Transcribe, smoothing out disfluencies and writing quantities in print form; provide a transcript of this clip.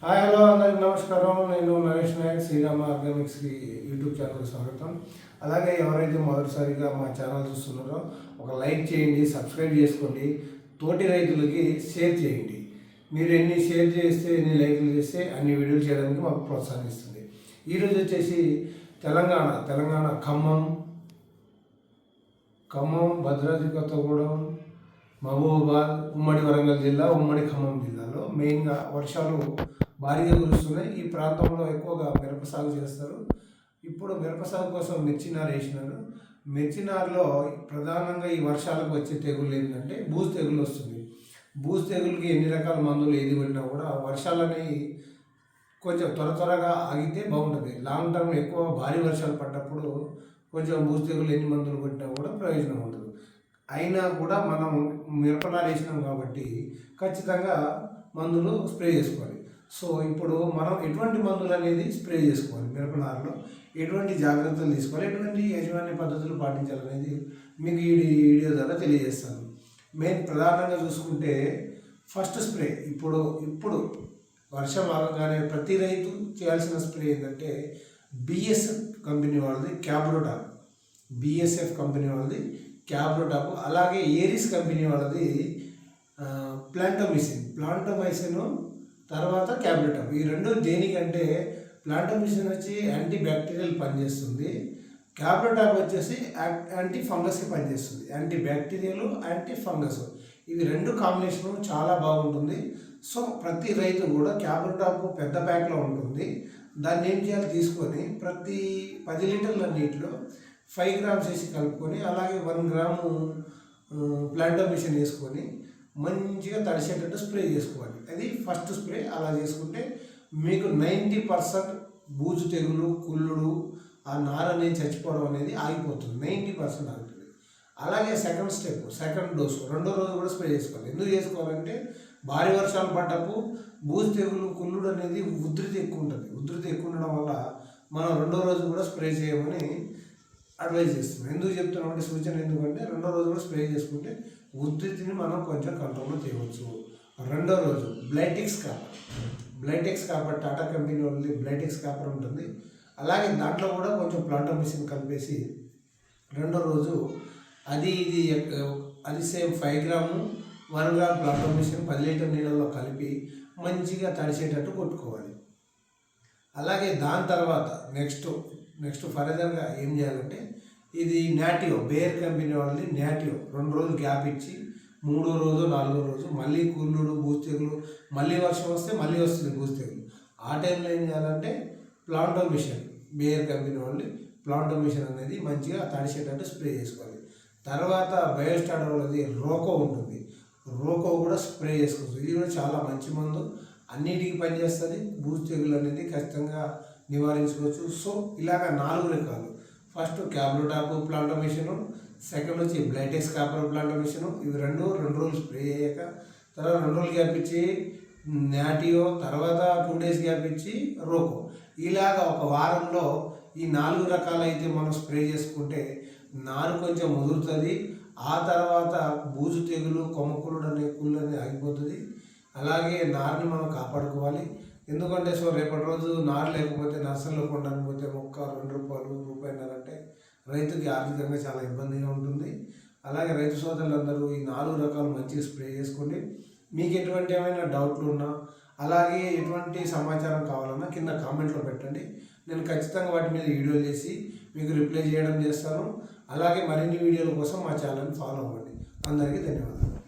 Hi hello అందరికి నమస్కారం. నేను నరేష్ నాయక్, శ్రీరామ ఆర్గానిక్స్కి యూట్యూబ్ ఛానల్కి స్వాగతం. అలాగే ఎవరైతే మొదటిసారిగా మా ఛానల్ చూస్తున్నారో ఒక లైక్ చేయండి, సబ్స్క్రైబ్ చేసుకోండి, తోటి రైతులకి షేర్ చేయండి. మీరు ఎన్ని షేర్ చేస్తే, ఎన్ని లైక్లు చేస్తే అన్ని వీడియోలు చేయడానికి మాకు ప్రోత్సాహిస్తుంది. ఈరోజు వచ్చేసి తెలంగాణ ఖమ్మం, భద్రాద్రి కొత్తగూడెం, మహబూబాబాద్, ఉమ్మడి వరంగల్ జిల్లా, ఉమ్మడి ఖమ్మం జిల్లాలో మెయిన్గా వర్షాలు భారీగా కురుస్తున్నాయి. ఈ ప్రాంతంలో ఎక్కువగా మిరప సాగు చేస్తారు. ఇప్పుడు మిరప సాగు కోసం మిర్చినారు వేసినారు. మిర్చినారులో ప్రధానంగా ఈ వర్షాలకు వచ్చే తెగుళ్ళు ఏంటంటే బూజు తెగులు వస్తుంది. బూజు తెగులకి ఎన్ని రకాల మందులు ఏది పడినా కూడా వర్షాలని కొంచెం త్వరగా ఆగితే బాగుంటుంది. లాంగ్ టర్మ్ ఎక్కువ భారీ వర్షాలు పడ్డప్పుడు కొంచెం బూజు తెగులు ఎన్ని మందులు కొట్టినా కూడా ప్రయోజనం ఉండదు. అయినా కూడా మనం మిరపనారు వేసినాం కాబట్టి ఖచ్చితంగా మందులు స్ప్రే చేసుకోవాలి. సో ఇప్పుడు మనం ఎటువంటి మందులు అనేది స్ప్రే చేసుకోవాలి, మిరపనారులో ఎటువంటి జాగ్రత్తలు తీసుకోవాలి, ఎటువంటి యాజమాన్య పద్ధతులు పాటించాలనేది మీకు ఈ వీడియో ద్వారా తెలియజేస్తాను. మెయిన్ ప్రధానంగా చూసుకుంటే ఫస్ట్ స్ప్రే ఇప్పుడు వర్షం ఆగగానే ప్రతి రైతు చేయాల్సిన స్ప్రే ఏంటంటే బిఎస్ఎఫ్ కంపెనీ వాళ్ళది క్యాబ్రోటాప్, బిఎస్ఎఫ్ కంపెనీ వాళ్ళది క్యాబ్రోటాప్, అలాగే ఏరిస్ కంపెనీ వాళ్ళది ప్లాంటోమైసిన్ తర్వాత క్యాబ్రోటాప్. ఈ రెండు దేనికంటే ప్లాంటోమైసిన్ వచ్చి యాంటీ బ్యాక్టీరియల్ పనిచేస్తుంది, క్యాబ్రోటాప్ వచ్చేసి యాంటీ ఫంగస్కి పనిచేస్తుంది. యాంటీ బ్యాక్టీరియల్, యాంటీ ఫంగస్, ఇవి రెండు కాంబినేషన్ చాలా బాగుంటుంది. సో ప్రతి రైతు కూడా క్యాబ్రోటాప్ పెద్ద ప్యాక్లో ఉంటుంది. దాన్ని ఏం చేయాలి, తీసుకొని ప్రతి 10 లీటర్ల నీటిలో 5 గ్రామ్స్ వేసి కలుపుకొని, అలాగే 1 గ్రాము ప్లాంటోమైసిన్ వేసుకొని మంచిగా తడిసేటట్టు స్ప్రే చేసుకోవాలి. అది ఫస్ట్ స్ప్రే. అలా చేసుకుంటే మీకు 90% బూజు తెగులు, కుళ్ళుడు, ఆ నార అనేది చచ్చిపోవడం అనేది ఆగిపోతుంది. 90% ఆగుతుంది. అలాగే సెకండ్ డోసు రెండో రోజు కూడా స్ప్రే చేసుకోవాలి. ఎందుకు చేసుకోవాలంటే భారీ వర్షాలు పడ్డప్పుడు బూజు తెగులు, కుళ్ళుడు అనేది ఉధృతి ఎక్కువ ఉంటుంది. ఉధృతి ఎక్కువ ఉండడం వల్ల మనం రెండో రోజు కూడా స్ప్రే చేయమని అడ్వైజ్ చేస్తున్నాం. ఎందుకు చెప్తున్నామంటే సూచన ఎందుకంటే రెండో రోజు కూడా స్ప్రే చేసుకుంటే ఉధృతిని మనం కొంచెం కంట్రోల్లో చేయవచ్చు. రెండో రోజు బ్లైటెక్స్ కాపర్ టాటా కంపెనీ వాళ్ళది బ్లైటెక్స్ కాపర్ ఉంటుంది. అలాగే దాంట్లో కూడా కొంచెం ప్లాంటోమైసిన్ కలిపేసి రెండో రోజు అది same 5 gram 1 gram Plantomycin 10 litre నీళ్ళలో కలిపి మంచిగా తడిసేటట్టు కొట్టుకోవాలి. అలాగే దాని తర్వాత నెక్స్ట్ ఫర్దర్గా ఏం చేయాలంటే ఇది నాటివ్, బేర్ కంపెనీ వాళ్ళది నాటివ్ 2 రోజులు గ్యాప్ ఇచ్చి 3వ రోజు 4వ రోజు మళ్ళీ కుళ్ళుడు, బూజు తెగులు, మళ్ళీ వర్షం వస్తే మళ్ళీ వస్తుంది బూజు తెగులు. ఆ టైంలో ఏం చేయాలంటే ప్లాంటోమైసిన్, బేర్ కంపెనీ వాళ్ళు ప్లాంటోమైసిన్ అనేది మంచిగా తడిసేటట్టు స్ప్రే చేసుకోవాలి. తర్వాత బయోస్టార్ వాళ్ళది రోకో ఉంటుంది, రోకో కూడా స్ప్రే చేసుకోవచ్చు. ఇది కూడా చాలా మంచి మందు, అన్నిటికీ పనిచేస్తుంది. బూజు తెగులు అనేది ఖచ్చితంగా నివారించుకోవచ్చు. సో ఇలాగ 4 రకాలు. ఫస్ట్ క్యాబ్రోటాప్ ప్లాంటోమైసిన్, సెకండ్ వచ్చి బ్లైటెక్స్ కాపర్ ప్లాంటోమైసిన్, ఇవి రెండు రోజులు స్ప్రే అయ్యాక తర్వాత 2 రోజులు గ్యాప్ ఇచ్చి నాటియో, తర్వాత 2 డేస్ గ్యాప్ ఇచ్చి రోకో. ఇలాగ ఒక వారంలో ఈ 4 రకాలు అయితే మనం స్ప్రే చేసుకుంటే నారు కొంచెం ముదురుతుంది. ఆ తర్వాత బూజు తెగులు, కొమ్మకులుడు అనే కుళ్ళు అనేది ఆగిపోతుంది. అలాగే నారుని మనం కాపాడుకోవాలి. ఎందుకంటే రేపటి రోజు నారు లేకపోతే నర్సరీలో కొనడానికి పోతే మొక్క ₹2 అంటే రైతుకి ఆర్థికంగా చాలా ఇబ్బందిగా ఉంటుంది. అలాగే రైతు సోదరులందరూ ఈ 4 రకాలు మంచిగా స్ప్రే చేసుకోండి. మీకు ఎటువంటి ఏమైనా డౌట్లు ఉన్నా, అలాగే ఎటువంటి సమాచారం కావాలన్నా కింద కామెంట్లో పెట్టండి. నేను ఖచ్చితంగా వాటి మీద వీడియోలు చేసి మీకు రిప్లై చేస్తాను. అలాగే మరిన్ని వీడియోల కోసం మా ఛానల్ని ఫాలో అవ్వండి. అందరికీ ధన్యవాదాలు.